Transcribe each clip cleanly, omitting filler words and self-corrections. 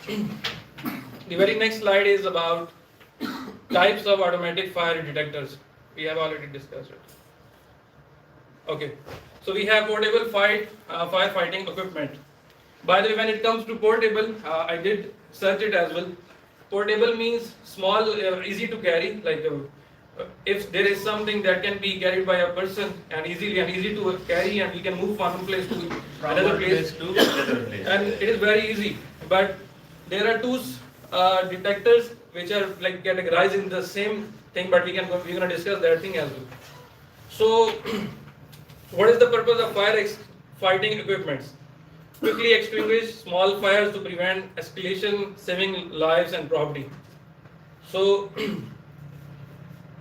The very next slide is about types of automatic fire detectors. We have already discussed it. Okay, so we have portable firefighting equipment. By the way, when it comes to portable, I did search it as well. Portable means small, easy to carry. If there is something that can be carried by a person and easy to carry, and we can move from one place to another place, and it is very easy. But there are two detectors which are like categorized in the same thing, but we're gonna discuss that thing as well. So, what is the purpose of fighting equipments? Quickly extinguish small fires to prevent escalation, saving lives and property. So,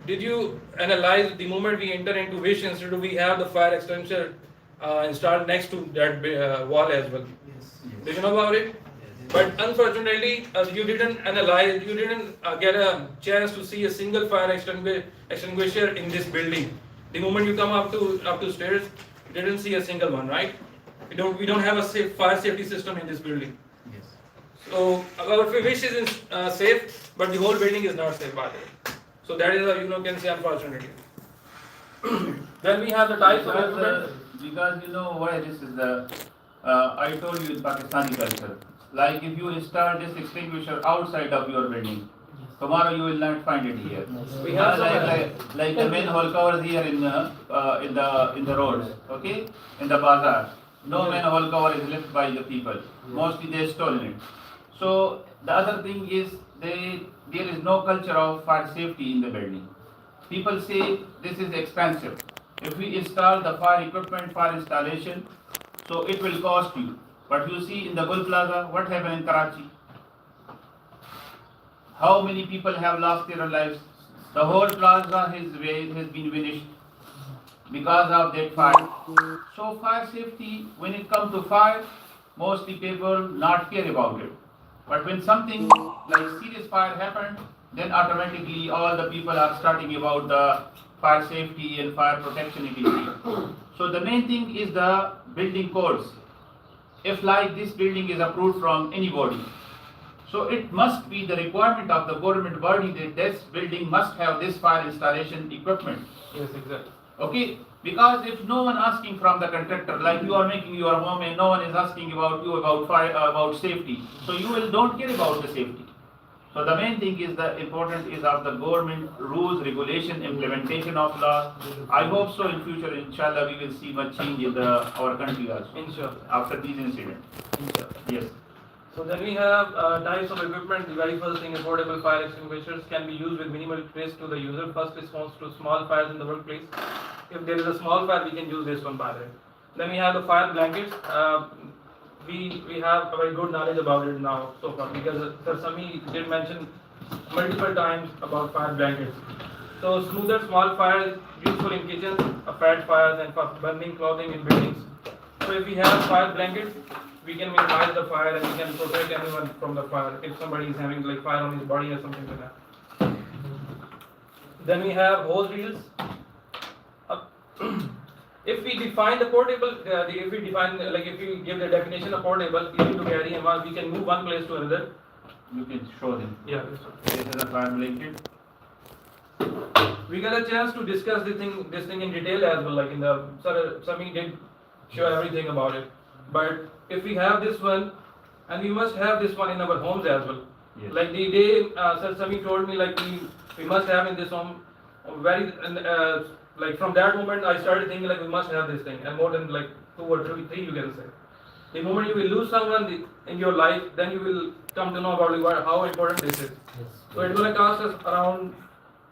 did you analyze the moment we enter into which institute we have the fire extinguisher installed next to that wall as well? Yes. Do you know about it? But unfortunately, you didn't analyze, you didn't get a chance to see a single fire extinguisher in this building. The moment you come up to stairs, you didn't see a single one, right? We don't have a fire safety system in this building. Yes. So our wish is safe, but the whole building is not safe by the way. So that is a can say unfortunately. Then we have the types of equipment. Because you know why this is the, I told you in Pakistani culture, like if you install this extinguisher outside of your building, tomorrow you will not find it here. We have like the manhole covers here in the roads, okay, in the bazaar. No manhole cover is left by the people. Mostly they stolen it. So the other thing is there is no culture of fire safety in the building. People say this is expensive. If we install the fire equipment for installation, so it will cost you. But you see in the Gul Plaza, what happened in Karachi? How many people have lost their lives? The whole plaza has been finished because of that fire. So fire safety, when it comes to fire, mostly people not care about it. But when something like serious fire happened, then automatically all the people are starting about the fire safety and fire protection activity. So the main thing is the building codes. If like this building is approved from anybody, so it must be the requirement of the government body that this building must have this fire installation equipment. Yes, exactly. Okay, because if no one asking from the contractor, like you are making your home and no one is asking about you about fire, about safety, so you will don't care about the safety. So the main thing is the important is of the government rules, regulation, implementation of law. I hope so in future, inshallah, we will see much change in our country also. Inshallah. After these incidents. Inshallah. Yes. So then we have types of equipment. The very first thing is portable fire extinguishers can be used with minimal risk to the user. First response to small fires in the workplace. If there is a small fire, we can use this one by the way. Then we have the fire blankets. We have a very good knowledge about it now so far because Sir Sami did mention multiple times about fire blankets. So smoother small fires useful in kitchens, fat fires and for burning clothing in buildings. So if we have fire blankets, we can minimize the fire and we can protect anyone from the fire if somebody is having like fire on his body or something like that. Then we have hose reels. If we define the portable, if we give the definition of portable, easy to carry and we can move one place to another. You can show them. Yeah. This is a fire blanket. We got a chance to discuss this thing in detail as well. Like in the Sir Sami did show everything about it. But if we have this one, and we must have this one in our homes as well. Yes. Like the day Sir Sami told me, like we must have in this home like from that moment I started thinking like we must have this thing, and more than like 2 or 3 you can say. The moment you will lose someone in your life, then you will come to know about how important this is. Yes. So it will cost us around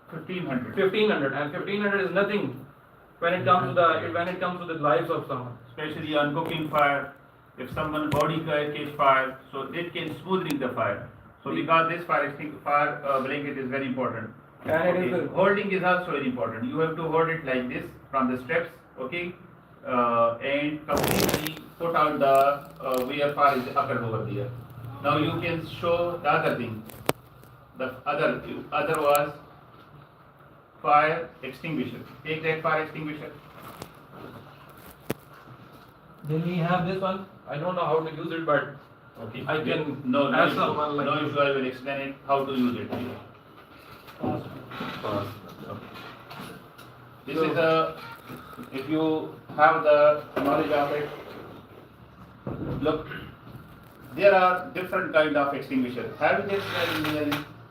1500. 1500, and 1500 is nothing when it comes to the lives of someone. Especially on cooking fire, if someone body catch fire, so it can smoothing the fire. So because this fire blanket is very important. And it is holding is also very important. You have to hold it like this from the steps, okay, and completely put out the where fire is occurred over there. Now you can show the other thing. The other was fire extinguisher. Take that fire extinguisher. Then we have this one. I don't know how to use it, but Okay. I can no ask issue. someone like No you. issue. I will explain it how to use it. This is a, if you have the knowledge of it, look, there are different kind of extinguishers. Have you just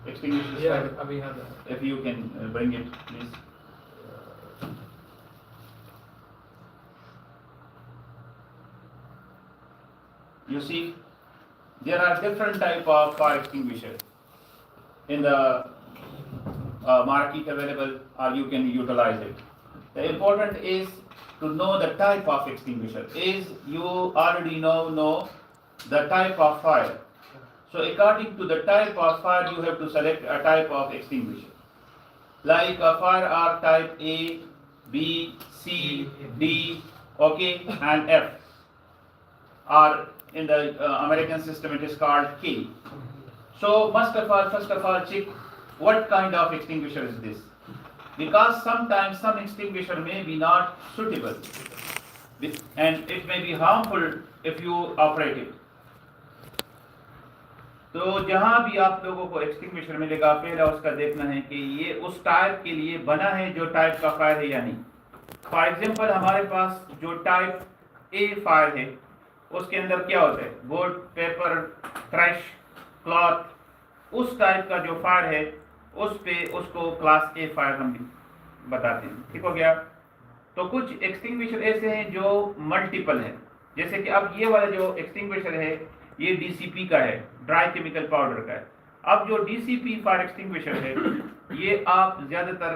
extinguishers? Yeah, we have that. If you can bring it, please. You see, there are different type of fire extinguisher in the market available, or you can utilize it. The important is to know the type of extinguisher. Is you already know the type of fire. So according to the type of fire, you have to select a type of extinguisher. Like a fire are type A, B, C, D, okay, and F. Or in the American system, it is called K. So first of all, check what kind of extinguisher is this. Because sometimes some extinguisher may be not suitable, and it may be harmful if you operate it. تو جہاں بھی آپ لوگوں کو extinguisher ملے گا، پہلا اس کا دیکھنا ہے کہ یہ اس ٹائپ کے لیے بنا ہے جو ٹائپ کا فائر ہے یا نہیں. فار ایگزامپل ہمارے پاس جو ٹائپ اے فائر ہے اس کے اندر کیا ہوتا ہے، بورڈ، پیپر، کریش، کلاتھ، اس ٹائپ کا جو فائر ہے اس پہ اس کو کلاس اے فائر ہم بتاتے ہیں. ٹھیک ہو گیا. تو کچھ ایکسٹنگوشر ایسے ہیں جو ملٹیپل ہیں، جیسے کہ اب یہ والا جو ایکسٹنگوشر ہے یہ ڈی سی پی کا ہے، ڈرائی کیمیکل پاؤڈر کا ہے. اب جو ڈی سی پی فائر ایکسٹنگوشر ہے یہ آپ زیادہ تر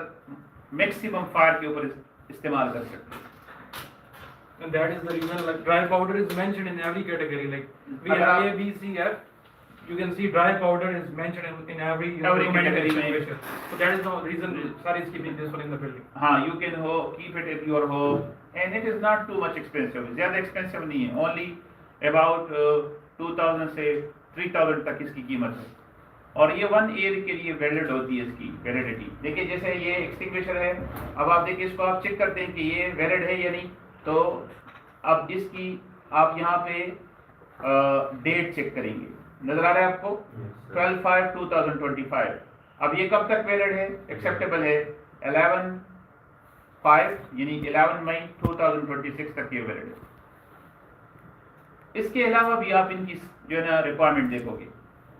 میکسیمم فائر کے اوپر استعمال کر سکتے ہیں. And that is the reason, like, dry powder is mentioned in every category. Like, we Agar have aap- A, B, C, F. You can see dry powder is mentioned in every recommended category mein. extinguisher. So that is the reason sir is keeping this one in the building. ہاں you can keep it at your home and it is not too مچ ایکسپینسو. زیادہ expensive نہیں ہے، only about 2000 سے 3000 تک اس کی قیمت ہے. اور یہ 1 ایئر کے لیے ویلڈ ہوتی ہے، اس کی ویلڈیٹی. دیکھیے جیسے یہ ایکسٹنگوشر ہے، اب آپ دیکھیے اس کو آپ چیک کرتے ہیں کہ یہ ویلڈ ہے یا نہیں. تو اب اس کی آپ یہاں پہ ڈیٹ چیک کریں گے، نظر آ رہا ہے آپ کو 12/5/2025. اب یہ کب تک ویلڈ ہے، ایکسیپٹیبل ہے 11/5 یعنی 11 مئی 2026 تک یہ ویلڈ ہے. اس کے علاوہ بھی آپ ان کی جو ہے نا ریکوائرمنٹ دیکھو گے.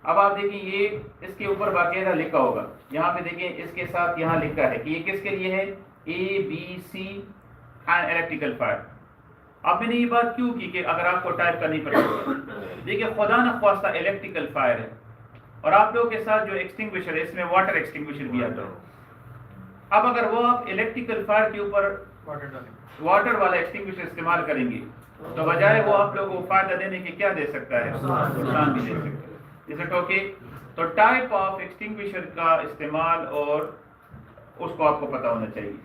اب آپ دیکھیں یہ اس کے اوپر باقاعدہ لکھا ہوگا، یہاں پہ دیکھیں اس کے ساتھ یہاں لکھا ہے کہ یہ کس کے لیے ہے، A B C and electrical fire. اب میں نے یہ بات کیوں کی کہ اگر آپ کو ٹائپ کا نہیں پتا ہوگا، دیکھیے خدا نخواستہ الیکٹریکل فائر ہے اور آپ لوگوں کے ساتھ جو ایکسٹنگوشر ہے اس میں واٹر ایکسٹنگوشر بھی آتا ہے. اب اگر وہ آپ الیکٹریکل فائر کے اوپر واٹر والا ایکسٹنگوشر استعمال کریں گے تو بجائے وہ آپ لوگوں کو فائدہ دینے کے کیا دے سکتا ہے، نقصان بھی دے سکتا ہے. Is it okay? تو ٹائپ آف ایکسٹنگوشر کا استعمال اور اس کو آپ کو پتا ہونا چاہیے.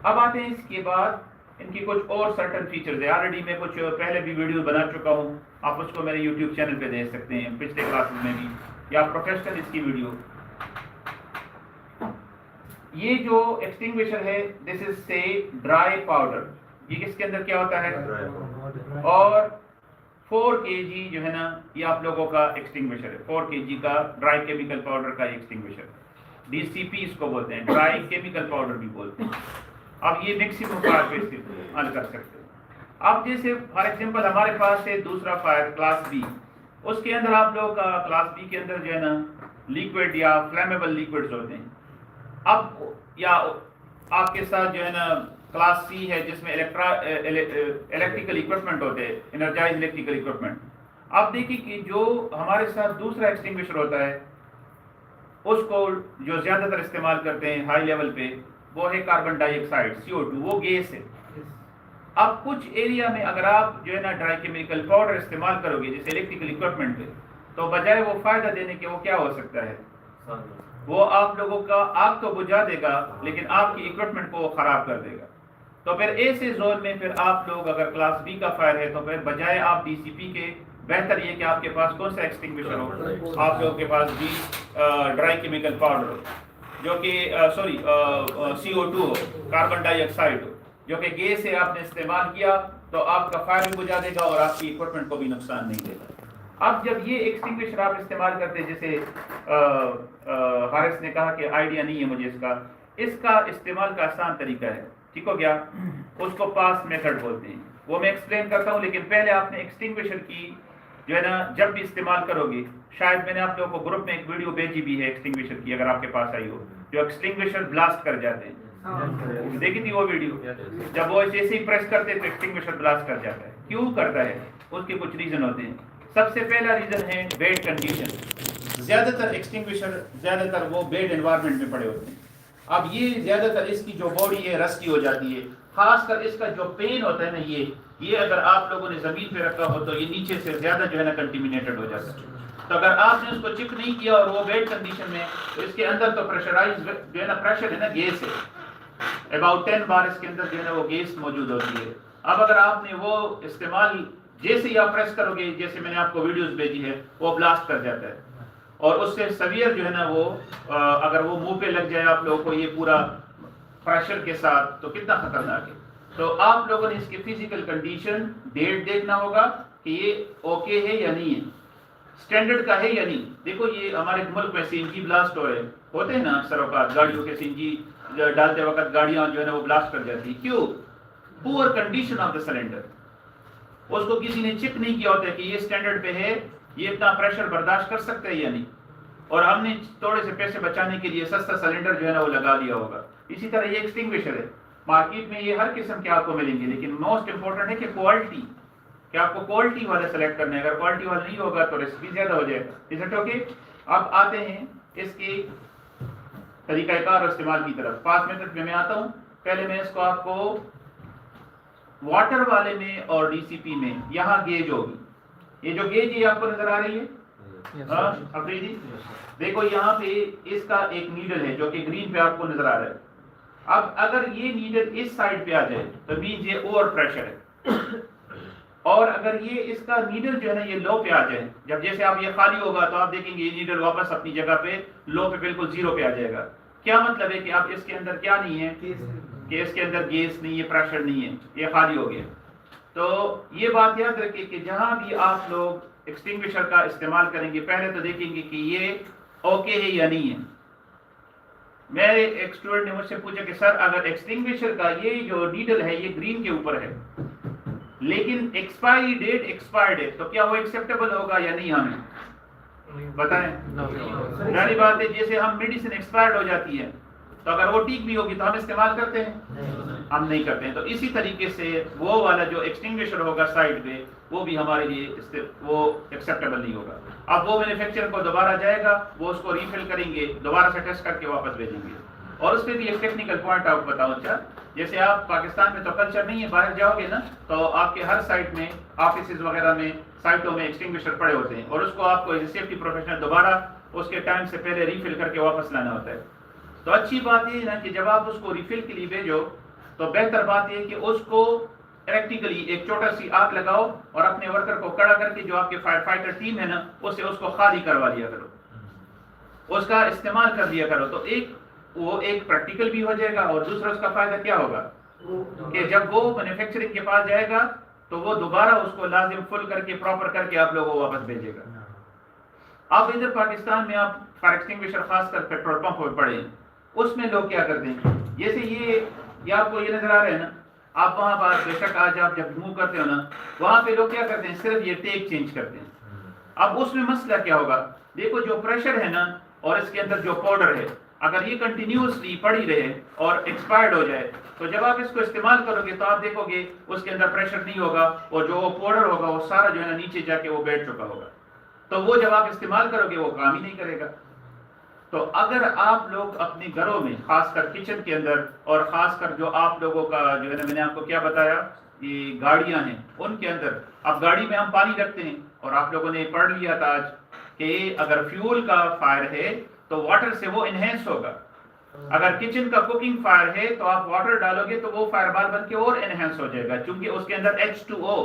اب آتے ہیں اس کے بعد ان کی کچھ اور سرٹن فیچرز ہے. آلریڈی میں کچھ پہلے بھی ویڈیو بنا چکا ہوں، آپ اس کو میرے یوٹیوب چینل پہ دیکھ سکتے ہیں، پچھلے کلاسز میں بھی، یا پروفیشنل اس کی ویڈیو. یہ جو ایکسٹنگوشر ہے دس از سے ڈرائی پاؤڈر. یہ کس کے اندر کیا ہوتا ہے، اور 4 kg جو ہے نا یہ آپ لوگوں کا ایکسٹنگوشر ہے. 4 kg کا ڈرائی کیمیکل پاؤڈر کا ایکسٹنگوشر، ڈی سی پی اس کو بولتے ہیں، ڈرائی کیمیکل پاؤڈر بھی بولتے ہیں. اب یہ میکسیمم فائر پہ استعمال کر سکتے ہیں. اب جیسے فار ایگزامپل ہمارے پاس ہے دوسرا فائر کلاس بی، اس کے اندر آپ لوگوں کا کلاس بی کے اندر جو ہے نا لیکوڈ یا فلیمیبل لیکوڈز ہوتے ہیں. اب یا آپ کے ساتھ جو ہے نا کلاس سی ہے جس میں الیکٹریکل اکوپمنٹ ہوتے ہیں، انرجائز الیکٹریکل اکوپمنٹ. اب دیکھیے کہ جو ہمارے ساتھ دوسرا ایکسٹنگوشر ہوتا ہے اس کو جو زیادہ تر استعمال کرتے ہیں ہائی لیول پہ وہ ہے کاربن ڈائی آکسائڈ CO2، وہ گیس ہے. اب کچھ ایریا میں اگر آپ جو ہے نا ڈرائی کیمیکل پاؤڈر استعمال کرو گے جیسے الیکٹریکل اکوپمنٹ پہ، تو بجائے وہ فائدہ دینے کے وہ کیا ہو سکتا ہے، وہ آپ لوگوں کا آگ تو بجھا دے گا لیکن آپ کی اکوپمنٹ کو وہ خراب کر دے گا. تو پھر ایسے زون میں پھر آپ لوگ اگر کلاس بی کا فائر ہے تو پھر بجائے آپ ڈی سی پی کے، بہتر یہ کہ آپ کے پاس کون سا ایکسٹنگوشر ہو، آپ لوگوں کے پاس بھی ڈرائی کیمیکل پاؤڈر ہو جو کہ CO2 ہو، کاربن ڈائی آکسائڈ ہو، جو کہ گیس سے آپ نے استعمال کیا تو آپ کا فائر بھی بجھا دے گا اور آپ کی اکوپمنٹ کو بھی نقصان نہیں دے گا. اب جب یہ ایکسٹنگوشر آپ استعمال کرتے ہیں، جیسے حارث نے کہا کہ آئیڈیا نہیں ہے مجھے اس کا استعمال کا آسان طریقہ ہے، ٹھیک ہو گیا، اس کو پاس میتھڈ بولتے ہیں، وہ میں ایکسپلین کرتا ہوں، لیکن پہلے آپ نے ایکسٹنگوشر کی جو ہے نا جب بھی استعمال کرو گے، شاید میں نے آپ لوگوں کو گروپ میں ایک ویڈیو بھیجی بھی ہے ایکسٹنگوشر کی، اگر آپ کے پاس آئی ہو، جو ایکسٹنگوشر بلاسٹ کر جاتے ہیں، دیکھی تھی وہ ویڈیو، جب وہ جیسے ہی پریس کرتے تو ایکسٹنگوشر بلاسٹ کر جاتا ہے، کیوں کرتا ہے؟ اس کے کچھ ریزن ہوتے ہیں۔ سب سے پہلا ریزن ہے بیڈ کنڈیشن، زیادہ تر ایکسٹنگوشر زیادہ تر وہ بیڈ انوائرمنٹ میں پڑے ہوتے ہیں، اب یہ زیادہ تر اس کی جو باڈی ہے رسٹی ہو جاتی ہے، خاص کر اس کا جو پین ہوتا ہے نا، یہ اگر آپ لوگوں نے زمین پہ رکھا ہو تو یہ نیچے سے زیادہ جو ہے نا کنٹیمینیٹڈ ہو جاتا ہے، تو اگر آپ نے اس کو چیک نہیں کیا اور وہ بیڈ کنڈیشن میں، تو اس کے اندر تو پریشرائز جو ہے نا پریشر ہے نا گیس ہے، اباؤٹ 10 بار اس کے اندر جو ہے نا وہ گیس موجود ہوتی ہے۔ اب اگر آپ نے وہ استعمال جیسے ہی آپ پریس کرو گے، جیسے میں نے آپ کو ویڈیوز بھیجی ہے، وہ بلاسٹ کر جاتا ہے، اور اس سے سویئر جو ہے نا وہ اگر وہ منہ پہ لگ جائے آپ لوگوں کو یہ پورا پریشر کے ساتھ، تو کتنا خطرناک ہے۔ تو آپ لوگوں نے اس کی فزیکل کنڈیشن ڈیٹ دیکھنا ہوگا کہ یہ اوکے ہے یا نہیں ہے، اسٹینڈرڈ کا ہے یا نہیں۔ دیکھو یہ ہمارے ملک میں سی این جی بلاسٹ ہو رہے ہوتے ہیں نا، اکثر اوقات گاڑیوں کے سی این جی ڈالتے وقت گاڑیاں جو ہے نا وہ بلاسٹ کر جاتی، کیوں؟ پور کنڈیشن آف دا سلنڈر، اس کو کسی نے چیک نہیں کیا ہوتا ہے کہ یہ اسٹینڈرڈ پہ ہے، یہ اتنا پریشر برداشت کر سکتا ہے یا نہیں، اور ہم نے تھوڑے سے پیسے بچانے کے لیے سستا سلنڈر جو ہے نا وہ لگا دیا ہوگا۔ اسی طرح یہ ایکسٹنگوشر ہے، مارکیٹ میں یہ ہر قسم کے آپ کو ملیں گے، لیکن موسٹ امپورٹنٹ ہے کہ کوالٹی، کہ آپ کو کوالٹی والا سلیکٹ کرنا ہے، اگر کوالٹی والا نہیں ہوگا تو رسک بھی زیادہ ہو جائے گا۔ Is it okay? اب آتے ہیں اس کی طریقہ کار اور استعمال کی طرف۔ پاس میتھڈ میں آتا ہوں، پہلے میں اس کو آپ کو واٹر والے میں اور ڈی سی پی میں یہاں گیج ہوگی، یہ جو گیج یہ آپ کو نظر آ رہی ہے، افریدی دیکھو یہاں پہ اس کا ایک نیڈل ہے جو کہ گرین پہ آپ کو نظر آ رہا ہے۔ اب اگر یہ نیڈل اس سائڈ پہ آ جائے تو مینز یہ اوور پریشر ہے، اور اگر یہ اس کا نیڈل جو ہے نا یہ لو پہ آ جائے، جب جیسے آپ یہ خالی ہوگا تو آپ دیکھیں گے یہ نیڈل واپس اپنی جگہ پہ لو پہ بالکل زیرو پہ آ جائے گا۔ کیا مطلب ہے کہ اب اس کے اندر کیا نہیں ہے، کہ اس کے اندر گیس نہیں ہے، پریشر نہیں ہے، یہ خالی ہو گیا۔ تو یہ بات یاد رکھیں کہ جہاں بھی آپ لوگ ایکسٹنگوشر کا استعمال کریں گے، پہلے تو دیکھیں گے کہ یہ اوکے ہے یا نہیں ہے۔ میرے ایک اسٹوڈنٹ نے مجھ سے پوچھا کہ سر اگر ایکسٹنگوشر کا یہ جو نیڈل ہے یہ گرین کے اوپر ہے لیکن ایکسپائری ڈیٹ ایکسپائرڈ ہے، تو کیا وہ ایکسیپٹیبل ہوگا یا نہیں؟ ہمیں بتائیں۔ ظاہری بات ہے جیسے ہم میڈیسن ایکسپائرڈ ہو جاتی ہے تو اگر وہ ٹھیک بھی ہوگی تو ہم استعمال کرتے ہیں، ہم نہیں کرتے ہیں۔ تو اسی طریقے سے وہ والا جو ایکسٹنگوشر ہوگا سائڈ پہ وہ بھی ہمارے لیے وہ ایکسیپٹیبل نہیں ہوگا۔ اب وہ مینوفیکچرر کو دوبارہ جائے گا، وہ اس کو ریفل کریں گے، دوبارہ سے ٹیسٹ کر کے واپس بھیجیں گے۔ اور اس پہ بھی ایک ٹیکنیکل پوائنٹ آپ کو بتاؤں، اچھا جیسے آپ پاکستان میں تو کلچر نہیں ہے، باہر جاؤ گے نا تو آپ کے ہر سائٹ میں آفیسز وغیرہ میں سائٹوں میں ایکسٹنگوشر پڑے ہوتے ہیں، اور اس کو آپ کو ایز اے سیفٹی پروفیشنل دوبارہ اس کے ٹائم سے پہلے ریفل کر کے واپس لانا ہوتا ہے۔ تو اچھی بات یہ ہے نا کہ جب آپ اس کو ریفل کے لیے بھیجو تو بہتر بات یہ ہے کہ اس کو پریکٹیکلی ایک چھوٹا سی آگ لگاؤ اور اپنے ورکر کو کھڑا کر کے جو آپ کے فائر فائٹر ٹیم ہے نا اسے اس کو خالی کروا دیا کرو، اس کا استعمال کر دیا کرو، تو وہ ایک پریکٹیکل بھی ہو جائے گا، اور دوسرا اس کا فائدہ کیا ہوگا کہ جب وہ مینوفیکچرنگ کے پاس جائے گا تو وہ دوبارہ اس کو لازم فل کر کے پراپر کر کے آپ لوگوں کو واپس بھیجے گا۔ آپ ادھر پاکستان میں آپ فائر ایکسٹنگوشر خاص کر پیٹرول پمپ پہ پڑے ہیں، اس میں لوگ کیا کرتے ہیں، جیسے یہ آپ کو یہ نظر آ رہا ہے نا، آپ وہاں پر بے شک آج آپ جب موو کرتے ہو نا وہاں پہ لوگ کیا کرتے ہیں، صرف یہ ٹیک چینج کرتے ہیں۔ اب اس میں مسئلہ کیا ہوگا، دیکھو جو پریشر ہے نا اور اس کے اندر جو پاؤڈر ہے، اگر یہ کنٹینیوسلی پڑی رہے اور ایکسپائرڈ ہو جائے تو جب آپ اس کو استعمال کرو گے تو آپ دیکھو گے اس کے اندر پریشر نہیں ہوگا، اور جو پاؤڈر ہوگا وہ سارا جو ہے نا نیچے جا کے وہ بیٹھ چکا ہوگا، تو وہ جب آپ استعمال کرو گے وہ کام ہی نہیں کرے گا۔ تو اگر آپ لوگ اپنے گھروں میں خاص کر کچن کے اندر، اور خاص کر جو آپ لوگوں کا جو ہے نا میں نے آپ کو کیا بتایا یہ گاڑیاں ہیں ان کے اندر، اب گاڑی میں ہم پانی رکھتے ہیں، اور آپ لوگوں نے پڑھ لیا تھا آج کہ اگر فیول کا فائر ہے تو واٹر سے وہ انہینس ہوگا، اگر کچن کا کوکنگ فائر ہے تو آپ واٹر ڈالو گے تو وہ فائر بال بن کے اور انہینس ہو جائے گا، چونکہ اس کے اندر H2O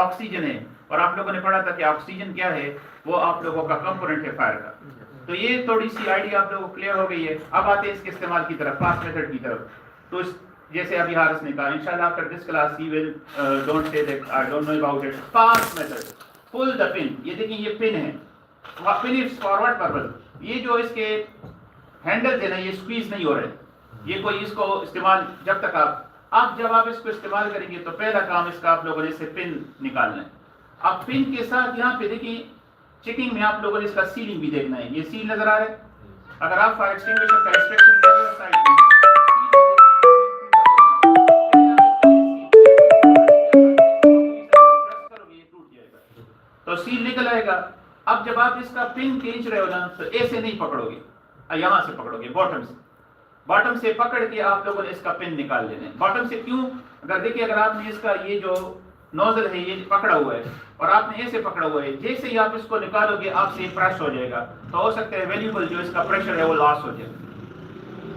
آکسیجن ہے، اور آپ لوگوں نے پڑھا تھا کہ آکسیجن کیا ہے، وہ آپ لوگوں کا کمپوننٹ ہے فائر کا۔ تو یہ تھوڑی سی آئیڈیا آپ لوگوں کو کلیئر ہو گئی ہے۔ اب آتے ہیں اس کے استعمال کی طرف، پاس میتھڈ کی طرف۔ تو جیسے ابھی حارث نے کہا انشاءاللہ after this class he will don't say that I don't know about it, PASS method pull the pin. یہ دیکھیں یہ پن ہے, pin is forward purpose. یہ جو اس کے ہینڈل ہے نا یہ سکویز نہیں ہو رہے, یہ کوئی اس کو استعمال جب تک جب آپ اس کو استعمال کریں گے تو پہلا کام اس کا آپ لوگوں نے اس سے پن نکالنا ہے. اب پن کے ساتھ یہاں پہ دیکھیں چیکنگ میں آپ لوگوں نے اس کا سیلنگ بھی دیکھنا ہے. یہ سیل نظر آ رہا ہے, اگر آپ فائر ایکسٹنگوشر کا انسپیکشن کریں گے سائڈ میں تو سیل نکل آئے گا. اب جب آپ اس کا پن کھینچ رہے ہو نا تو ایسے نہیں پکڑو گے, یہاں سے پکڑو گے, باٹم سے پکڑ کے آپ لوگوں نے اس کا پن نکال لینا ہے. باٹم سے کیوں؟ اگر دیکھیں اگر آپ نے اس کا یہ جو نوزل ہے یہ پکڑا ہوا ہے اور آپ نے ایسے پکڑا ہوا ہے, جیسے ہی آپ اس کو نکالو گے آپ سے یہ پریس ہو جائے گا, تو ہو سکتا ہے ویلیوبل جو اس کا پریشر ہے وہ لاس ہو جائے.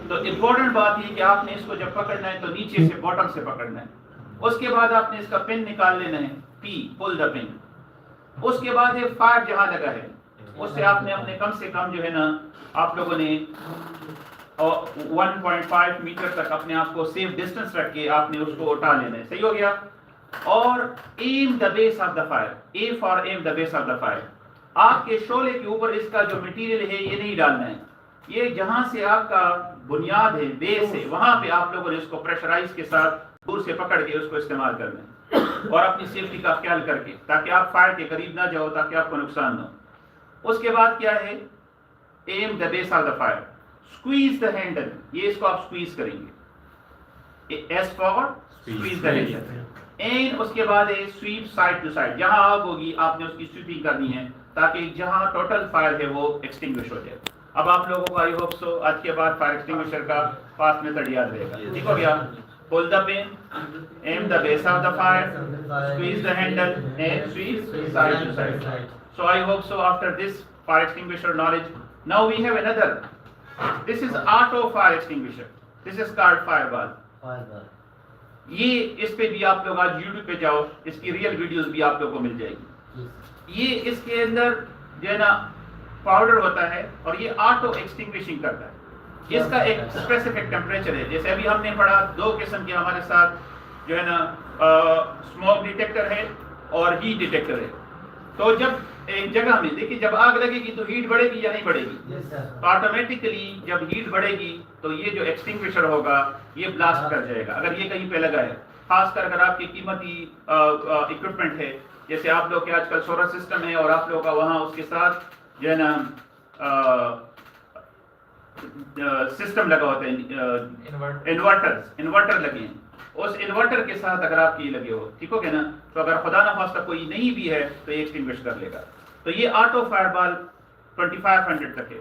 تو امپورٹنٹ بات یہ کہ آپ نے اس کو جب پکڑنا ہے تو نیچے سے باٹم سے پکڑنا ہے. اس کے بعد آپ نے اس کا پن نکال لینا ہے, پی پل دا پن. اس کے بعد یہ فائر جہاں لگا ہے اس سے آپ نے اپنے کم سے کم جو ہے نا آپ لوگوں نے 1.5 میٹر تک اپنے آپ کو سیف ڈسٹنس رکھ کے آپ نے اس کو اٹھا لینا ہے. صحیح ہو گیا. اور aim the base of the fire, A for aim the base of the fire. آپ کے شعلے کے اوپر اس کا جو مٹیریل ہے یہ نہیں ڈالنا ہے, یہ جہاں سے آپ کا بنیاد ہے بیس ہے وہاں پہ آپ لوگوں نے اس کو پریشرائز کے ساتھ دور سے پکڑ کے اس کو استعمال کرنا ہے اور اپنی سیفٹی کا خیال کر کے, تاکہ آپ فائر کے قریب نہ جاؤ, تاکہ آپ کو نقصان نہ ہو. اس کے بعد کیا ہے, aim the base of the fire, squeeze the handle. یہ اس کو آپ squeeze کریں گے, S for squeeze the handle. And اس کے بعد ہے سویپ سائڈ ٹو سائڈ. جہاں آگ ہوگی آپ نے اس کی سویپنگ کرنی ہے تاکہ جہاں ٹوٹل فائر ہے وہ ایکسٹنگوش ہو جائے. اب آپ لوگوں کو آئی ہوپ سو آج کے بعد فائر ایکسٹنگوشر کا فاسٹ میتھڈ یاد رہے گا. ٹھیک ہو گیا. pull the pin, aim the base of the fire, squeeze the handle and sweep side to side. So I hope so after this fire extinguisher knowledge. Now we have another. This is auto fire extinguisher. This is called fireball. یہ اس پہ بھی آپ لوگ آج YouTube پہ جاؤ, اس کی real videos بھی آپ لوگوں کو مل جائے گی. یہ اس کے اندر جو ہے نا پاؤڈر ہوتا ہے اور یہ آٹو ایکسٹنگوشنگ کرتا ہے. اس کا ایک اسپیسیفک ٹیمپریچر ہے. جیسے ابھی ہم نے پڑھا 2 قسم کے ہمارے ساتھ جو ہے نا اسموک ڈیٹیکٹر ہے اور ہیٹ ڈیٹیکٹر ہے. تو جب ایک جگہ میں دیکھیے جب آگ لگے گی تو ہیٹ بڑھے گی یا نہیں بڑھے گی؟ تو آٹومیٹکلی جب ہیٹ بڑھے گی تو یہ جو ایکسٹنگوشر ہوگا یہ بلاسٹ کر جائے گا اگر یہ کہیں پہ لگا ہے. خاص کر اگر آپ کی قیمتی اکوپمنٹ ہے, جیسے آپ لوگ کے آج کل سولر سسٹم ہے اور آپ لوگ کا وہاں اس کے ساتھ جو ہے نا سسٹم لگا ہوتا ہے, انورٹر لگے ہیں, اس انورٹر کے ساتھ اگر آپ کی لگے ہو, ٹھیک ہو گیا نا, تو اگر خدا نخواستہ کوئی نہیں بھی ہے تو یہ ایکسٹنگوش کر لے گا. تو یہ آٹو فائر بال 2500 تک ہے.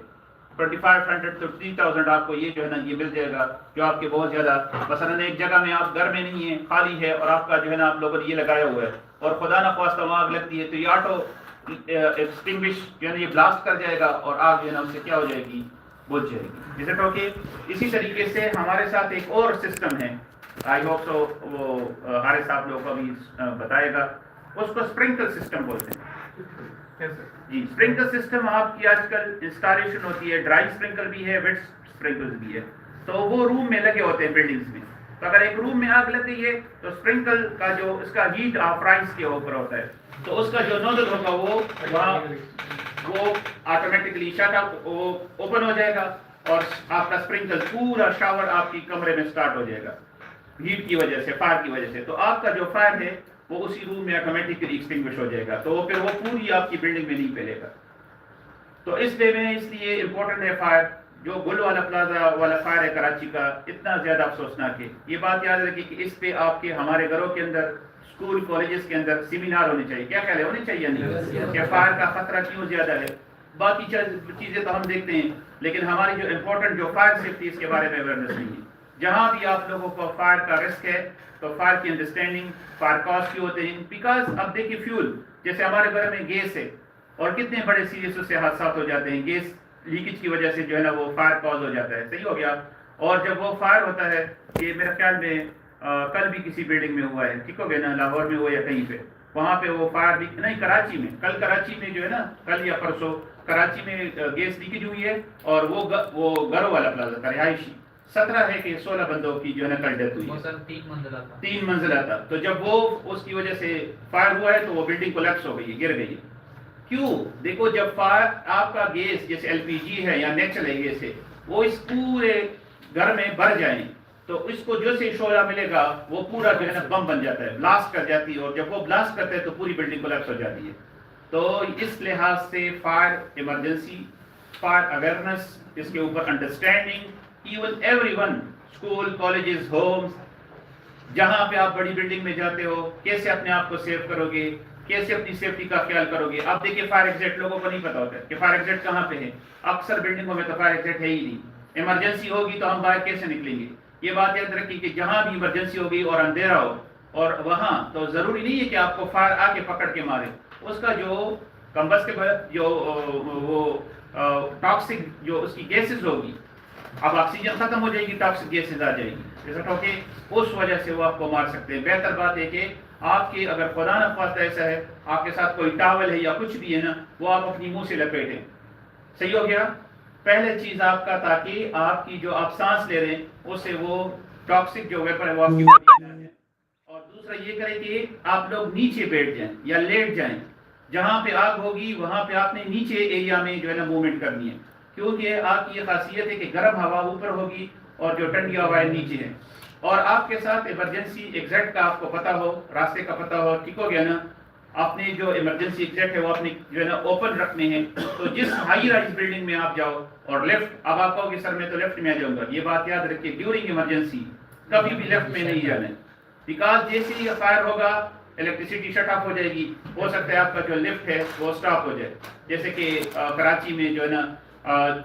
2500 to 3000 آپ کو یہ جو ہے نا یہ مل جائے گا, جو آپ کے بہت زیادہ مثلاً ایک جگہ میں آپ گھر میں نہیں ہیں, خالی ہے اور آپ کا جو ہے نا آپ لوگوں نے یہ لگایا ہوا ہے اور خدا نخواستہ وہاں آگ لگتی ہے تو یہ آٹو ایکسٹنگوش جو ہے نا یہ بلاسٹ کر جائے گا اور آگ جو ہے نا اس سے کیا ہو جائے گی, بجھ جائے گی. جیسے تو کہ اسی طریقے سے ہمارے ساتھ ایک اور سسٹم ہے, آئی ہوپ سو وہ ہمارے صاحب لوگوں کو بھی بتائے گا, اس کو اسپرنکل سسٹم بولتے ہیں. جی اسپرنکل سسٹم آپ کی آج کل انسٹالیشن ہوتی ہے, ڈرائی اسپرنکل بھی ہے, ویٹ اسپرنکل بھی ہے. تو وہ روم میں لگے ہوتے ہیں بلڈنگز میں. تو اگر ایک روم میں آگ لگ گئی ہے تو اسپرنکل کا جو اس کا ہیٹ رائز کے اوپر ہوتا ہے, تو اس کا جو نوزل ہوگا وہ آٹومیٹکلی شٹ اپ وہ اوپن ہو جائے گا اور آپ کا اسپرنکل پورا شاور آپ کی کمرے میں سٹارٹ ہو جائے گا ہیٹ کی وجہ سے, فائر کی وجہ سے. تو آپ کا جو فائر ہے وہ اسی روم میں آٹومیٹکلی ایکسٹنگوش ہو جائے گا, تو پھر وہ پوری آپ کی بلڈنگ میں نہیں پھیلے گا. تو اس لیے امپورٹنٹ ہے فائر. جو گل والا پلازا والا فائر ہے کراچی کا, اتنا زیادہ افسوسناک ہے. یہ بات یاد رکھیے کہ اس پہ آپ کے ہمارے گھروں کے اندر, اسکول کالجز کے اندر سیمینار ہونے چاہیے. کیا خیال ہے, ہونے چاہیے نہیں کہ فائر کا خطرہ کیوں زیادہ ہے؟ باقی چیزیں تو ہم دیکھتے ہیں, لیکن ہماری جو امپورٹنٹ جو فائر سیفٹی اس کے بارے میں اویئرنیس نہیں ہے. جہاں بھی آپ لوگوں کو فائر کا رسک ہے تو فائر کی انڈرسٹینڈنگ, فائر کاسٹ کی ہوتے ہیں. بیکاز اب دیکھیے فیول, جیسے ہمارے گھر میں گیس ہے اور کتنے بڑے سیریس اس سے حادثات ہو جاتے ہیں, گیس لیکیج کی وجہ سے جو ہے نا وہ فائر کاز ہو جاتا ہے. صحیح ہو گیا. اور جب وہ فائر ہوتا ہے, یہ میرے خیال میں کل بھی کسی بلڈنگ میں ہوا ہے, ٹھیک ہو گیا نا, لاہور میں ہوا یا کہیں پہ, وہاں پہ وہ فائر نہیں, کراچی میں, کل کراچی میں جو ہے نا, کل یا پرسوں کراچی میں گیس لیکیج ہوئی ہے اور وہ گھروں والا پلازا تھا, رہائشی. 17 ہے کہ 16 بندوں کی جو ہے نا کل ڈیتھ ہوئی وہ ہے. سر 3 منزلہ تھا. 3 منزلہ تھا. تو جب وہ اس کی وجہ سے فائر ہوا ہے تو وہ بلڈنگ کولیپس ہو گئی ہے, گر گئی ہے. کیوں؟ دیکھو جب فائر آپ کا گیس جیسے ایل پی جی ہے یا نیچرل گیس ہے وہ اس پورے گھر میں بھر جائیں تو اس کو جو سے شعلہ ملے گا وہ پورا جو ہے نا بم بن جاتا ہے, بلاسٹ کر جاتی ہے, اور جب وہ بلاسٹ کرتے ہیں تو پوری بلڈنگ کولیپس ہو جاتی ہے. تو اس لحاظ سے فائر ایمرجنسی, فائر اویئرنیس, اس کے اوپر understanding, even every one, school, colleges, homes, جہاں پہ آپ بڑی بلڈنگ میں جاتے ہو کیسے اپنے آپ کو سیو کرو گے, کیسے اپنی سیفٹی کا خیال کرو گے. اب دیکھیے فائر ایگزٹ لوگوں کو نہیں پتا ہوتا ہے کہ فائر ایگزٹ کہاں پہ ہے. اکثر بلڈنگوں میں تو فائر ایگزٹ ہے ہی نہیں. ایمرجنسی ہوگی تو ہم باہر کیسے نکلیں گے. یہ بات یاد رکھیے کہ جہاں بھی ایمرجنسی ہوگی اور اندھیرا ہو اور وہاں, تو ضروری نہیں ہے کہ آپ کو فائر آ کے پکڑ کے مارے. اس کا جو کمبسٹیبل جو وہ ٹاکسک جو اس کی گیسز ہوگی, اب آکسیجن ختم ہو جائے گی, ٹاکسک گیسز آ جائے گی, جیسا کہ اس وجہ سے وہ آپ کو مار سکتے ہیں. بہتر بات ہے کہ آپ کے اگر خدا نہ خواستہ ایسا ہے آپ کے ساتھ کوئی ٹاول ہے یا کچھ بھی ہے نا, وہ آپ اپنی منہ سے لپیٹیں. صحیح ہو گیا. پہلے چیز آپ کا, تاکہ آپ کی جو آپ سانس لے رہے ہیں اس سے وہ ٹاکسک جو ویپر ہے وہ آپ کی باڈی میں آ جائے. اور دوسرا یہ کریں کہ آپ لوگ نیچے بیٹھ جائیں یا لیٹ جائیں. جہاں پہ آگ ہوگی وہاں پہ آپ نے نیچے ایریا میں جو ہے نا موومنٹ کرنی ہے, کیونکہ آگ کی یہ خاصیت ہے کہ گرم ہوا اوپر ہوگی اور جو ٹھنڈی ہوائیں نیچے ہیں. اور آپ کے ساتھ ایمرجنسی ایگزیکٹ کا آپ کو پتا ہو, راستے کا پتا ہو, ٹھیک ہو گیا نا. آپ نے جو ایمرجنسی ایگزیکٹ ہے وہ اپنے جو ہے نا اوپن رکھنے ہیں. تو جس ہائی رائز بلڈنگ میں آپ جاؤ اور لیفٹ, اب آپ کہو گے سر میں تو لیفٹ میں آ جاؤں گا, یہ بات یاد رکھیے ڈیورنگ ایمرجنسی کبھی بھی لیفٹ میں نہیں جانا ہے. بیکاز جیسے ہی فائر ہوگا الیکٹریسٹی شٹ آف ہو جائے گی, ہو سکتا ہے آپ کا جو لفٹ ہے وہ اسٹاپ ہو جائے. جیسے کہ کراچی میں جو ہے نا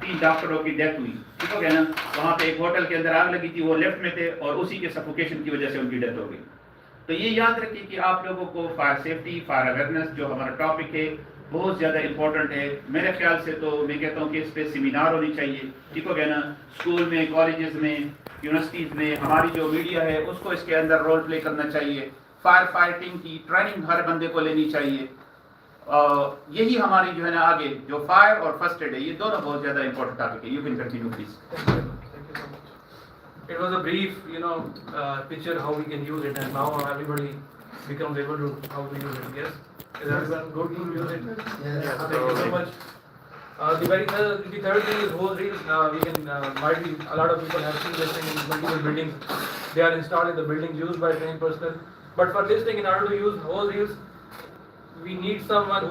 3 ڈاکٹروں کی ڈیتھ ہوئی, ٹھیک ہو گیا نا. وہاں پہ ایک ہوٹل کے اندر آگ لگی تھی, وہ لیفٹ میں تھے اور اسی کے سفوکیشن کی وجہ سے ان کی ڈیتھ ہو گئی. تو یہ یاد رکھیے کہ آپ لوگوں کو فائر سیفٹی, فائر اویئرنیس جو ہمارا ٹاپک ہے بہت زیادہ امپورٹنٹ ہے. میرے خیال سے تو میں کہتا ہوں کہ اس پہ سیمینار ہونی چاہیے, ٹھیک ہو گیا نا. اسکول میں, کالجز میں, یونیورسٹیز میں, ہماری جو میڈیا ہے اس کو اس کے اندر رول پلے کرنا چاہیے. فائر فائٹنگ کی ٹریننگ ہر بندے کو لینی چاہیے. یہی ہماری جو ہے نا آگے جو فائر اور فرسٹ ایڈ ہے یہ دونوں بہت زیادہ امپورٹنٹ ٹاپک ہے. You can continue please. It was a brief, picture how we can use it, and now everybody becomes able to how to use it. Yes, is everyone good to use it? Yes. Thank you so much. The third thing is hose reels. We can might be a lot of people have seen this thing in multiple buildings. They are installed in the buildings used by trained personnel. But for this thing, in order to use hose reels, we need someone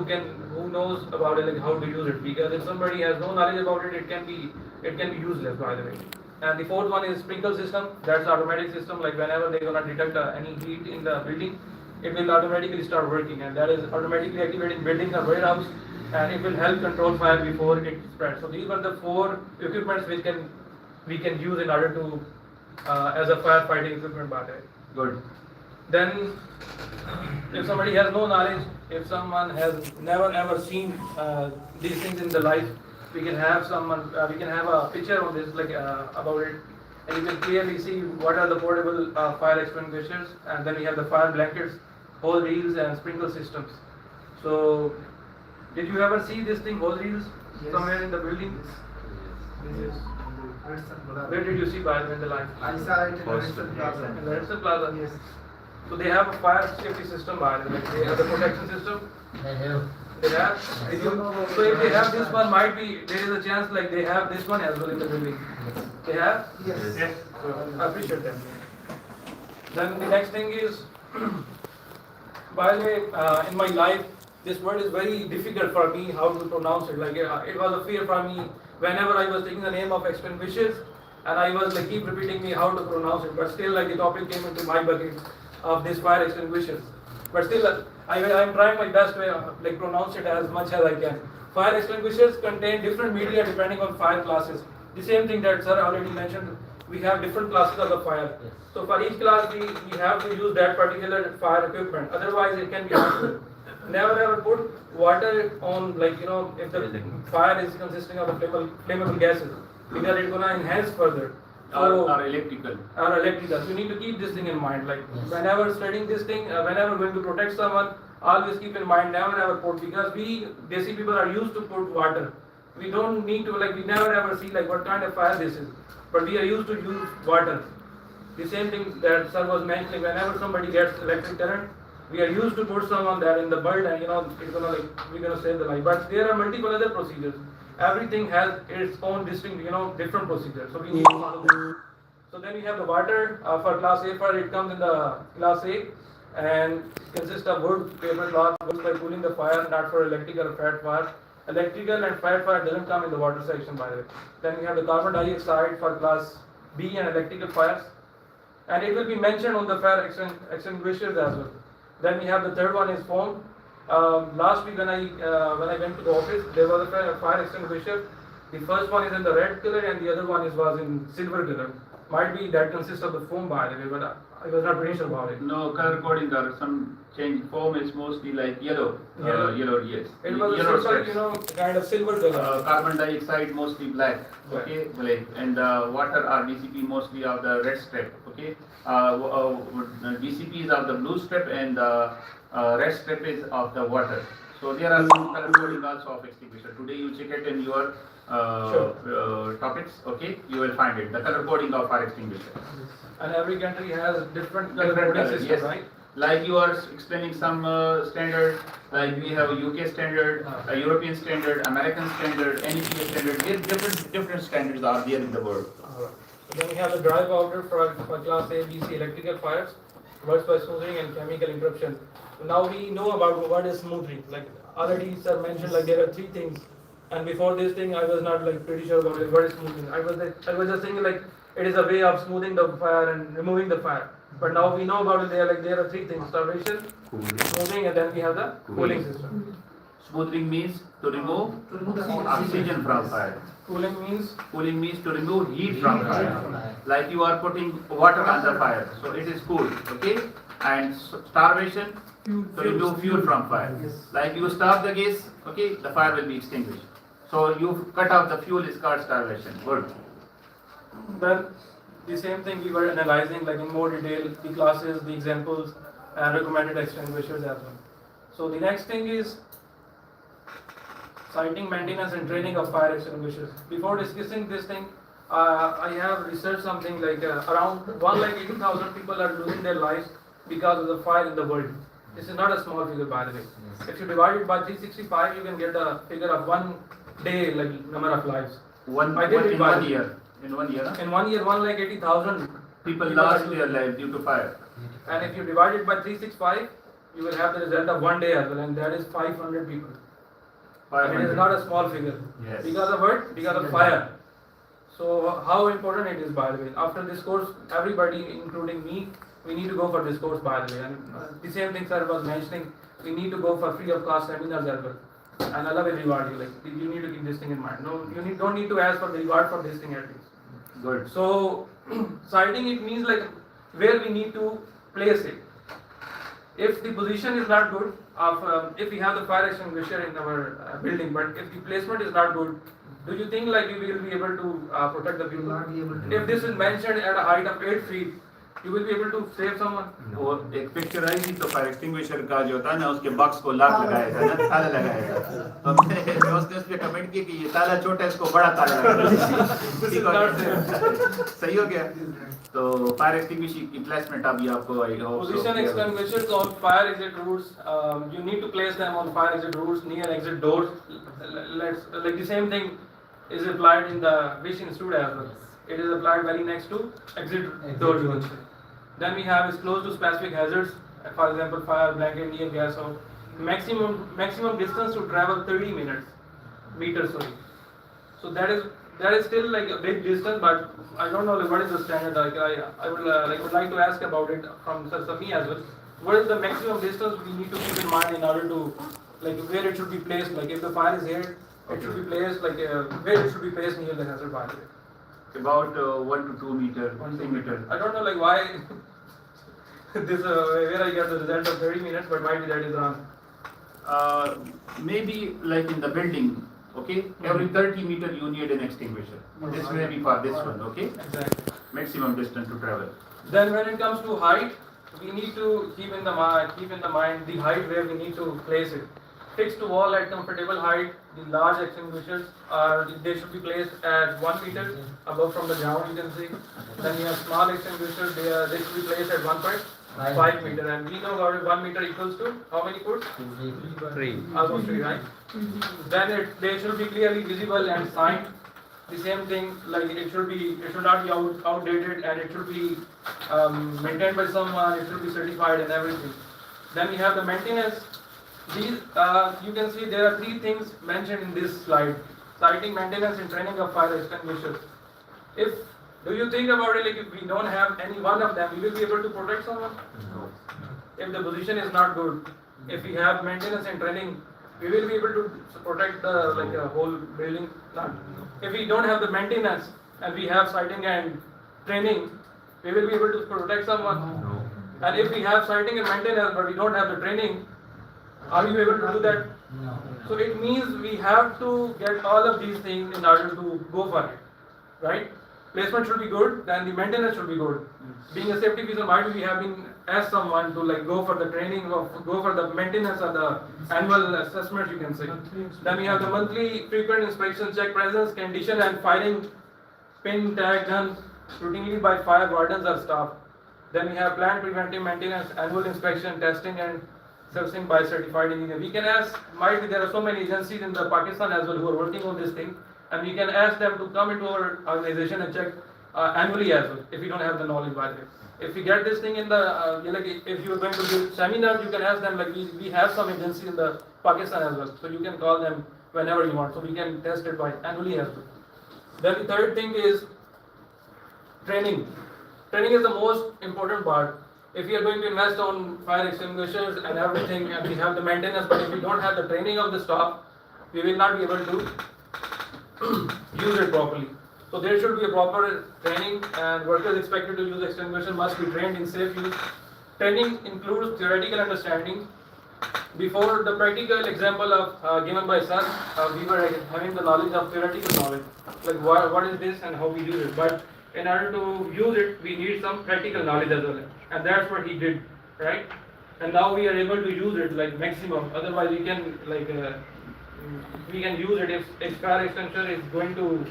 who knows about it, like how to use it. Because if somebody has no knowledge about it, it can be useless, by the way. And the fourth one is sprinkle system. That's automatic system. Like whenever they're gonna detect any heat in the building, it will automatically start working, and that is automatically activating buildings or warehouse, and it will help control fire before it spreads. So these were the 4 equipments which we can use in order to as a firefighting equipment. Baat hai. Good. Then, if somebody has no knowledge, if someone has never ever seen these things in their life, we can have a picture on this, like about it, and you can clearly see what are the portable fire extinguishers, and then we have the fire blankets, hose reels, and sprinkler systems. So, did you ever see this thing, hose reels, somewhere in the building? Yes. Where did you see by in the line? I saw it in the Redstone Plaza. In the Redstone Plaza. Yes. So they have a fire safety system by it, like they have the protection system. I have. They have. So if they have this one, might be there is a chance like they have this one as well in the building. They have. Yes. Yes. So I appreciate them. Then the next thing is, by the way, in my life, this word is very difficult for me how to pronounce it. Like it was a fear for me whenever I was taking the name of extinguishers, and I was like keep repeating me how to pronounce it. But still, like the topic came into my bucket of this fire extinguishers. But still, I am trying my best to like pronounce it as much as I can. Fire extinguishers contain different media depending on fire classes. The same thing that sir already mentioned. We have different classes of the fire. Yes. So for each class, we have to use that particular fire equipment. Otherwise, it can be harmful. Never ever put water on, like if the fire is consisting of the flammable gases, because it's gonna enhance further. Or electrical. Or electrical. So you need to keep this thing in mind. Like whenever studying this thing, whenever going to protect someone, always keep in mind never ever put, because we Desi people are used to put water we don't need to, like, we never ever see like what kind of fire this is, but we are used to use water. The same thing that sir was mentioning, whenever somebody gets electric current, we are used to put someone there in the bulb and it's gonna like, we're gonna save the life. But there are multiple other procedures. Everything has its own distinct, different procedures. So we need to follow them. So then we have the water for class A fire. It comes in the class A and consists of wood, paper, cloth, used for cooling the fire, not for electrical or fat fire. Electrical and fat fire doesn't come in the water section, by the way. Then we have the carbon dioxide for class B and electrical fires, and it will be mentioned on the fire extinguishers as well. Then we have the third one is foam. Last week when I went to the office, there was a fire extinguisher. The first one is in the red color and the other one was in silver color. Might be that consists of the foam, by the way, but I was not pretty sure about it. No, color coding or some change. Foam is mostly like yellow. Yellow. Yes. It was yellow a silver, strips. kind of silver color. Carbon dioxide mostly black. Black. Okay, black. And water or DCP mostly of the red strip. Okay. DCP is of the blue strip and red strip is of the water. So there are some color coding also of extinguisher. Today you check it in your topics. Okay, you will find it. The color coding of fire extinguisher. And every country has different color Different coding colors, system, yes. right? Like you are explaining some standard, like we have a UK standard, a European standard, American standard, NEPA standard. Different standards are there in the world. Alright. So then we have the dry powder for class A, B, C electrical fires, works by smoothing and chemical interruption. So now we know about what is smoothing. Like already sir mentioned, like there are three things. And before this thing, I was not like pretty sure about it. What is smoothing? I was just thinking like it is a way of smoothing the fire and removing the fire. But now we know about it. There are three things: starvation, smoothing, and then we have the cooling system. Smoothing means to remove the oxygen from fire. Cooling means Cooling means to remove heat from fire. Like you are putting water on the fire, so it is cool. Okay. And starvation to remove fuel from fire. Like you stop the gas, okay, the fire will be extinguished. So you cut off the fuel is called starvation. Good. then the same thing we were analyzing like in more detail, the classes, the examples, and recommended extinguishers as well. So the next thing is siting, maintenance, and training of fire extinguishers. Before discussing this thing, I have researched something like around 1,80,000 people are losing their lives because of the fire in the world. This is not a small figure, by the way. If you divide it by 365, you can get the figure of 1 day, like number of lives. I did it In by- 1 year. In 1 year, huh? In 1 year, 1,80,000 People lost their life due to fire. And if you divide it by 365, you will have the result of 1 day as well, and that is 500 people. And it is not a small figure. Yes. Because of what? Because of fire. So how important it is, by the way. After this course, everybody, including me, we need to go for this course, by the way. And the same thing sir was mentioning, we need to go for free of cost seminars as well. And Allah will reward you. Like you need to keep this thing in mind. No, you don't need to ask for the reward for this thing at least. Good. So siting, it means like where we need to place it. If the position is not good, if we have the fire extinguisher in our building, but if the placement is not good, do you think like you will be able to protect the people? not be able to. If this is mentioned at a height of 8 feet, you will be able to save someone. वो एक picture आई थी तो fire extinguisher का जो था ना उसके box को लॉक लगाया था ना ताला लगाया था तो मैंने उसने उस पे कमेंट किया कि ये ताला छोटा है इसको बड़ा ताला लगा This is not safe. सही हो गया तो फायर एक्सटिंग्विशर की प्लेसमेंट अभी आपको आई हो Position extinguishers on fire exit routes. You need to place them on fire exit routes near exit doors. Like the same thing is applied in the Wish Institute as well. It is applied very next to exit doors. Then we have is close to specific hazards. For example, fire, blanket, near gas out. Maximum distance to travel 30 meters. Sorry. So that is still like a big distance, but I don't know like, what is the standard. Like I would like to ask about it from Sir Sami as well. What is the maximum distance we need to keep in mind in order to like where it should be placed? Like if the fire is here, it should be placed like where it should be placed near the hazard fire. about 1 to 2 meter 3 meter I don't know like why this where I get the result of 30 minutes, but might be that is wrong. maybe like in the building, okay, every 30 meter you need an extinguisher. This may be for this one, okay, Exactly. maximum distance to travel. Then when it comes to height, we need to keep in the mind the height where we need to place it. Fixed to wall at comfortable height the large extinguishers they should be placed at 1 meter above from the ground, you can see. Then you have small extinguishers, they should be placed at 1.5 meter, and we know about 1 meter equals to how many foot? 3. Almost 3, right? Then they should be clearly visible and signed. The same thing, like it should not be outdated, and it should be maintained by someone. It should be certified and everything. Then we have the maintenance. These you can see there are 3 things mentioned in this slide: siting, maintenance, and training of fire extinguishers. Do you think about it? Like if we don't have any one of them, we will be able to protect someone. If the position is not good, if we have maintenance and training, we will be able to protect the whole building. Not. If we don't have the maintenance and we have siting and training, we will be able to protect someone. And if we have siting and maintenance but we don't have the training, are you able to do that? No. So it means we have to get all of these things in order to go for it, right? Placement should be good, then the maintenance should be good. Being a safety officer, why do we have been asked someone to go for the training or go for the maintenance or the annual assessment, you can say. Then we have the monthly frequent inspection, check presence, condition and firing pin tag done routinely by fire wardens or staff. Then we have planned preventive maintenance, annual inspection, testing and servicing by certified engineer. We can ask, might be there are so many agencies in the Pakistan as well who are working on this thing, and we can ask them to come into our organization and check annually as well, if we don't have the knowledge by the way. If we get this thing in the, if you are going to do seminars, you can ask them, we have some agency in the Pakistan as well, so you can call them whenever you want, so we can test it by annually as well. Then the third thing is training. Training is the most important part. If we are going to invest on fire extinguishers and everything, and we have the maintenance, but if we don't have the training of the staff, we will not be able to use it properly. So there should be a proper training, and workers expected to use extinguisher must be trained in safe use. Training includes theoretical understanding. Before the practical example of given by sir, we were having the knowledge of theoretical knowledge, like what is this and how we use it. But in order to use it, we need some practical knowledge as well, and that's what he did, right? And now we are able to use it like maximum. Otherwise, we can we can use it if fire extinguisher is going to,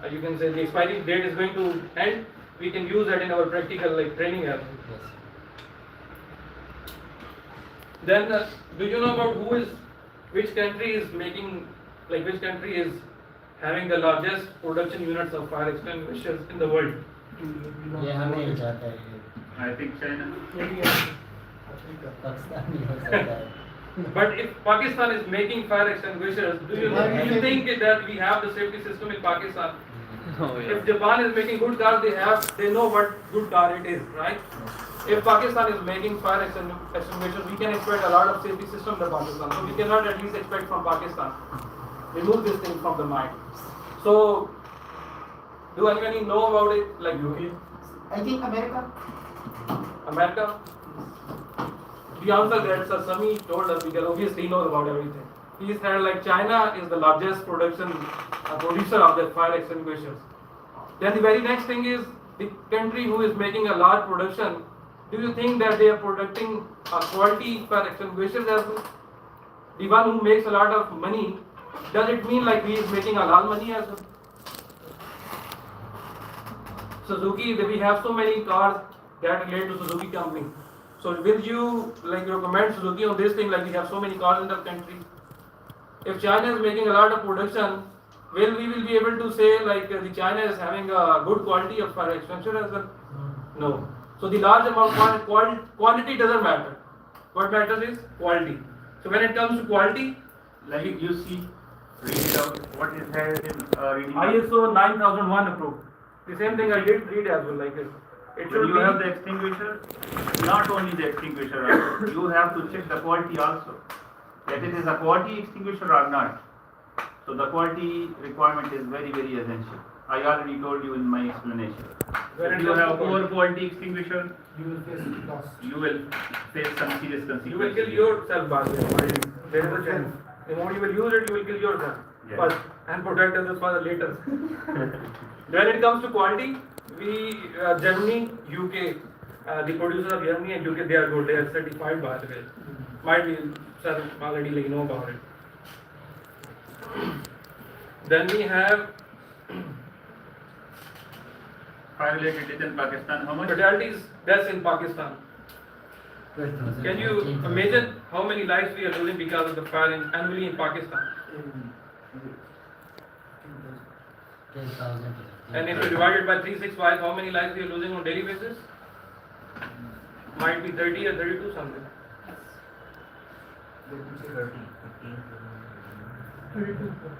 you can say the expiry date is going to end. We can use that in our practical training as well. Then, do you know about which country is making, which country is having the largest production units of fire extinguishers in the world? ये हमें जाता है ये I think China. Pakistan ही हो सकता है But if Pakistan is making fire extinguishers, do you think that we have the safety system in Pakistan? If Japan is making good cars, they know what good car it is, right? If Pakistan is making fire extinguishers, we can expect a lot of safety system in Pakistan. So we cannot at least expect from Pakistan. Remove this thing from the mind. So, do anybody know about it? Like UK? I think America. America? The answer that Sir Sami told us, because obviously he knows about everything. He said China is the largest producer of the fire extinguishers. Then the very next thing is the country who is making a large production. Do you think that they are producing a quality fire extinguishers as well? The one who makes a lot of money, does it mean he is making a lot of money as well? Suzuki, we have so many cars that relate to Suzuki company. So will you recommend Suzuki on this thing, we have so many cars in the country? If China is making a lot of production, will we be able to say the China is having a good quality of fire extinguisher as well? No. So the large amount quantity doesn't matter. What matters is quality. So when it comes to quality, Like you see, read it out. What is there in reading? ISO 9001 approved. The same thing I did read as well. It When should you be. have the extinguisher, not only the extinguisher, also, you have to check the quality also. That it is a quality extinguisher or not. So the quality requirement is very, very essential. I already told you in my explanation. If you have poor quality extinguisher, You will face loss. you will face some serious consequences. You will kill yourself, by the way. There is a chance. The more you will use it, you will kill yourself Yes. first and protect others for the later. When it comes to quality, Germany, UK, the producers of Germany and UK, they are good. They are certified, by the way. Might be sir already know about it. Then we have Fire-related death in Pakistan, how much? fatalities, deaths in Pakistan. Can you imagine how many lives we are losing because of the fire annually in Pakistan? 10,000. And if you divide it by 365, how many lives we are losing on daily basis? Might be 30 or 32 something.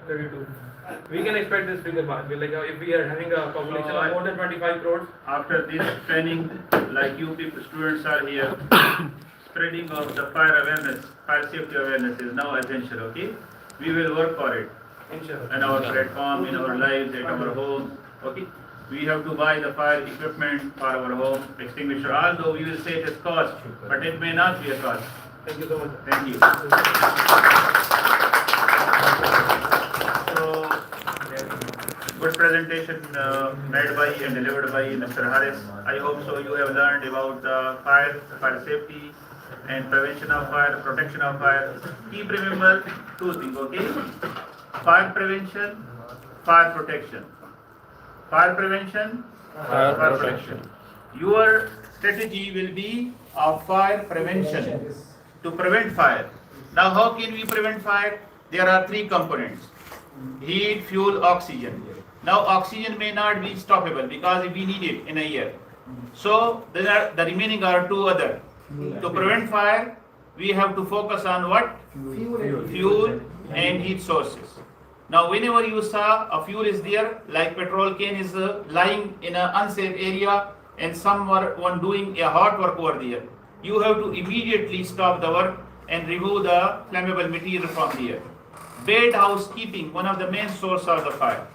32. We can expect this figure, but like if we are having a population of more than 25 crores. After this training, like you people, students are here, spreading of the fire awareness, fire safety awareness is now essential, okay? We will work for it Inshallah. in our platform, in our lives, at our homes, okay? We have to buy the fire equipment for our home, extinguisher, although we will say it is cost, but it may not be a cost. Thank you so much. Thank you. So, good presentation made by and delivered by Mr. Harris. I hope so you have learned about fire safety and prevention of fire, protection of fire. Keep remember two things, okay? Fire prevention, fire protection. Fire prevention, fire protection. Your strategy will be of fire prevention, to prevent fire. Now how can we prevent fire? There are three components: heat, fuel, oxygen. Now oxygen may not be stoppable because we need it in a year. So the remaining are two other. To prevent fire, we have to focus on what? Fuel and heat sources. Now whenever you saw a fuel is there, like petrol can is lying in an unsafe area and someone doing a hot work over there, you have to immediately stop the work and remove the flammable material from there. Bad housekeeping, one of the main source of the fire.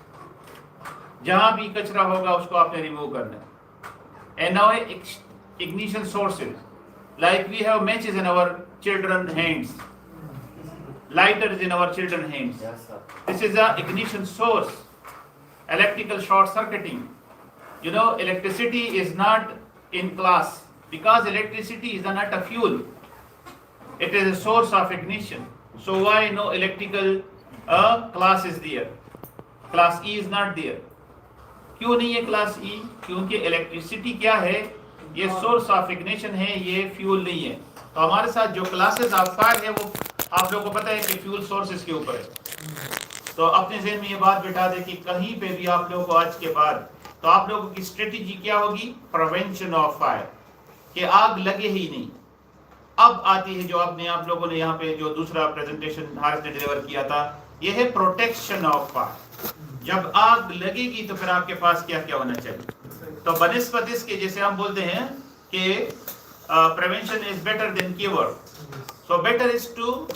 जहाँ भी कचरा होगा उसको आपने remove करना है. And now ignition sources, like we have matches in our children's hands, lighters in our children's hands. This is the ignition source. Electrical short circuiting. You know, electricity is not in class because electricity is not a fuel. It is a source of ignition. So why no electrical class is there? Class E is not there. क्यों नहीं है class ई? क्योंकि electricity क्या है? ये source of ignition है, ये fuel नहीं है. तो हमारे साथ जो क्लासेस ऑफ फायर है वो आप लोगों को पता है कि फ्यूल सोर्सेज के ऊपर है. तो अपने ज़हन में ये बात बिठा दे कि कहीं पे भी आप लोगों को आज के बाद तो आप लोगों की स्ट्रेटेजी क्या होगी? प्रिवेंशन ऑफ फायर, कि आग लगे ही नहीं. अब आती है जो आपने आप लोगों ने यहाँ पे जो दूसरा प्रेजेंटेशन हारिस ने डिलीवर किया था, ये है प्रोटेक्शन ऑफ फायर. जब आग लगेगी तो फिर आपके पास क्या क्या होना चाहिए? तो बनिस्बत इसके जैसे हम बोलते हैं कि prevention is better than cure. So better is to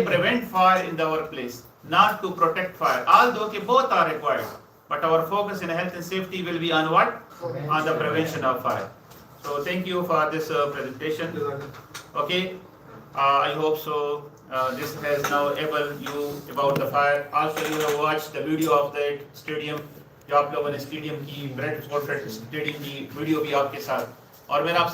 prevent fire in the workplace, not to protect fire. Although both are required, but our focus in health and safety will be on what? On the prevention of fire. So thank you for this presentation. Okay, I hope so. This has now able you about the fire. Also, you have watched the video of that stadium. जो आप लोगों ने stadium की bread sport stadium की video भी आपके साथ. और मैंने आपसे